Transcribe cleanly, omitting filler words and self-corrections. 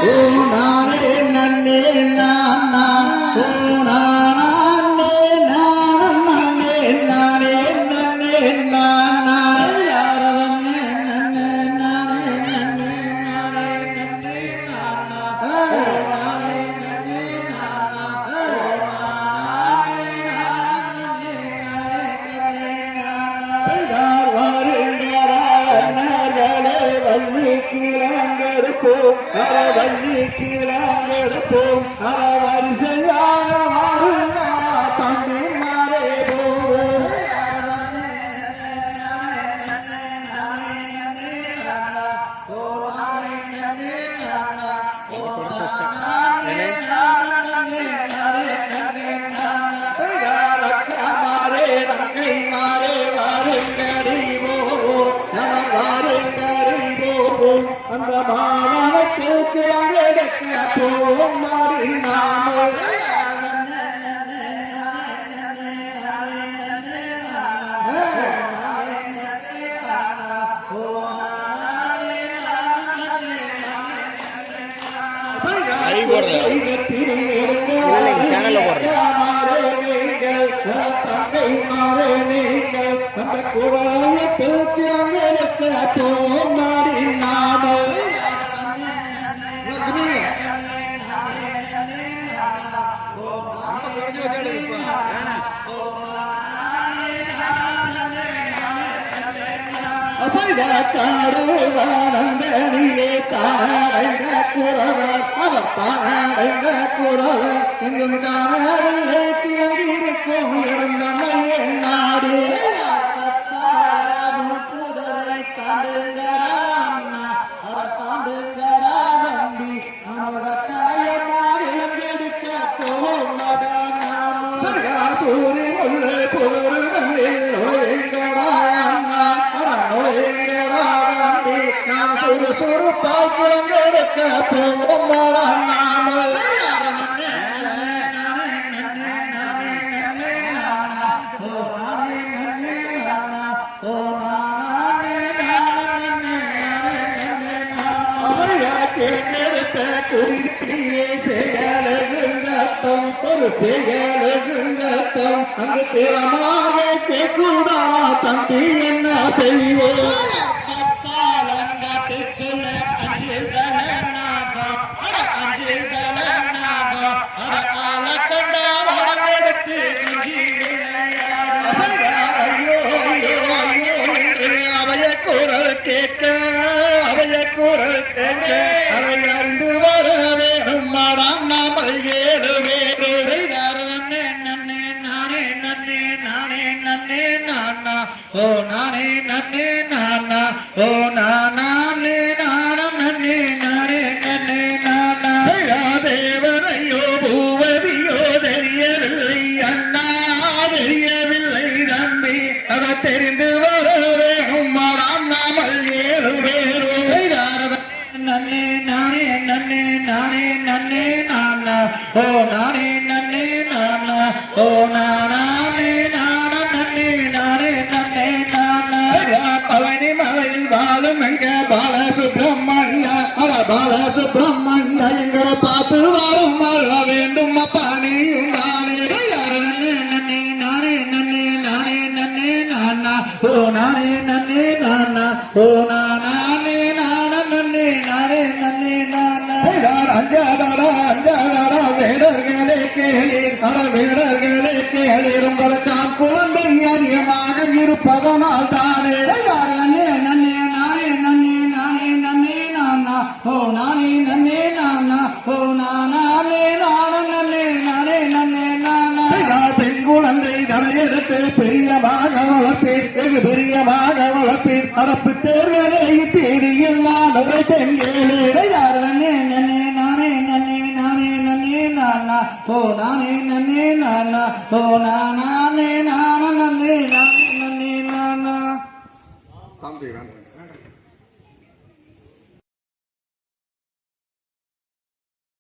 ஓ நானே நன்னே நானா ஓ நானே நானே நானே நன்னே நானா யாரே நன்னே நானே நன்னே நானே நன்னே நானா நானே நன்னே நானா நானே நன்னே நானே யார் வருங்கிறாரே வள்ளி கிளங்கெடுப்போம் வள்ளி கிளங்கெடுப்போம் வரிசையாக மாறுங்க தம்பி மாறே அந்த மாவட்டத்துக்கு அங்கெடுக்க போம் மாறி நாம தங்கை மாறே நீங்கள் அந்த குழந்தைக்கு அங்கெடுக்க போம் மாறி நாம காடுவானந்தனியே தானடைங்க குறவர் அவர் தானடைங்க குறவர் எங்கும் காணவில்லை கிளங்கியிருக்கும் இறந்தமையே நாடு புதரை தாண்டுகிறான் அவர் தாண்டுகிறா நம்பி அவரத்தாய நாடு எடுக்க போகும் பூரி முள்ளு புதரு சுறுப்பாய்க்கு போகும் நாமல் குறிப்பியே செயலகுங்கத்தம் ஒரு செயலகுங்கத்தம் அங்கு திறமாக கேட்குடா தம்பி என்ன செய்வோம் குரல் கேட்க அவை அறிந்து வர வேணும் மாடாம் நாமல் ஏழு வேறு நன்னே நன்னே நானே நன்னே நானே நன்னே நானா ஓ நானே நன்னே நானா ஓ நானே நானம் நன்னே நானே நன்னே நானா தேவரையோ பூவதியோ தெரியவில்லை அண்ணா தெரியவில்லை நம்பி அதை தெரிந்து வர வேணும் மாடாம் நாமல் ஏழு வேறு நன்னே நானே நன்னே நானே நன்னே நானா ஓ நானே நன்னே நானா ஓ நானே நானம் நன்னே நானே நன்னே நானா பழனி மலையில் வாழும் எங்க பாலசுப்ரமணியா பாலசுப்ரமணியா எங்களை பார்த்து வாழும் வர வேண்டும் பணியும் நானே நன்னே நானே நன்னே நானே நன்னே நானா ஓ நானே நன்னே நானா ஓ நானே நானம் நன்னே நானே நன்னே நானா அஞ்சாதாரா வேடர்களே கேளீர் வேடர்களே கேளீர் உங்களுக்கான் குழந்தை அதிகமாக இருப்பதனால் தானே நன்னே நன்னே நானே நன்னே நானே நன்னே நானா ஓ நானே நன்னே நானா ஓ நானே நானம் நன்னே நானே நன்னே நானா பெண் குழந்தை தலையெடுத்து பெரியமாக வளர்ப்பேன் வெகு பெரியமாக வளர்ப்பேன் நடப்பு தேர்தலை தேதியில் நானவை பெண்களே யார் நன்னே நன்னே நானே நன்னே நானே நன்னே நானா ஓ நானே நன்னே நானா ஓ நானே நானம் நன்னே நானே நன்னே நானா தம்பி